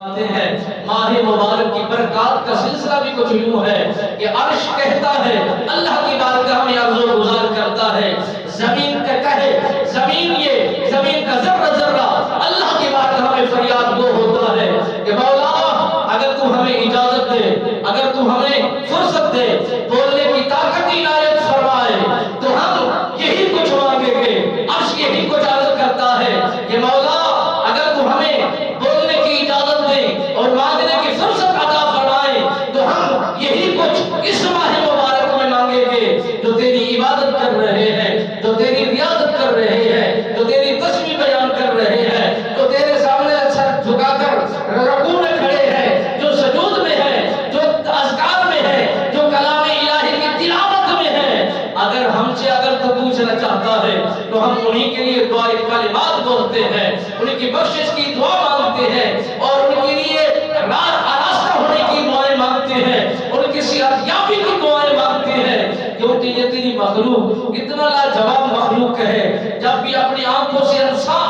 آتے ہیں ماہ مبارک کی برکات کا سلسلہ بھی کچھ یوں ہے کہ عرش کہتا ہے اللہ کی بارگاہ میں عرض و گزار کرتا ہے، زمین کا کہے، زمین کا ذرہ ذرہ اللہ کی بارگاہ میں فریاد وہ ہوتا ہے کہ مولا اگر تو ہمیں اجازت دے، اگر تو ہمیں فرصت دے، بولنے کی طاقت عنایت فرمائے تو ہم یہی کچھ مانگیں گے۔ عرش یہی کچھ عرض کرتا ہے کہ مولا اگر تو ہمیں بولنے کی اجازت دے اور مانگنے کی فرصت عطا فرمائے تو ہم یہی کچھ اس ماہ مبارک میں مانگیں گے۔ جو تیری عبادت کر رہے ہیں، جو تیری ریاضت کر رہے ہیں، جو تیری تسبیح بیان کر رہے ہیں، جو تیرے سامنے سر جھکا کر رکوع میں کھڑے ہیں، جو سجود میں ہیں، جو اذکار میں ہیں، جو کلام الہی کی تلاوت میں ہیں، اگر ہم سے تو پوچھنا چاہتا ہے تو ہم انہی کے لیے دعائے کلمات بولتے ہیں، انہی کی بخشش کی دعا مانگتے ہیں اور ان کے لیے آراستہ ہونے کی دعائیں مانگتے ہیں، ان کی صحت یابی کی دعائیں مانگتے ہیں، کیونکہ یہ تیری مخلوق اتنا لاجواب مخلوق ہے، جب بھی اپنی آنکھوں سے انسان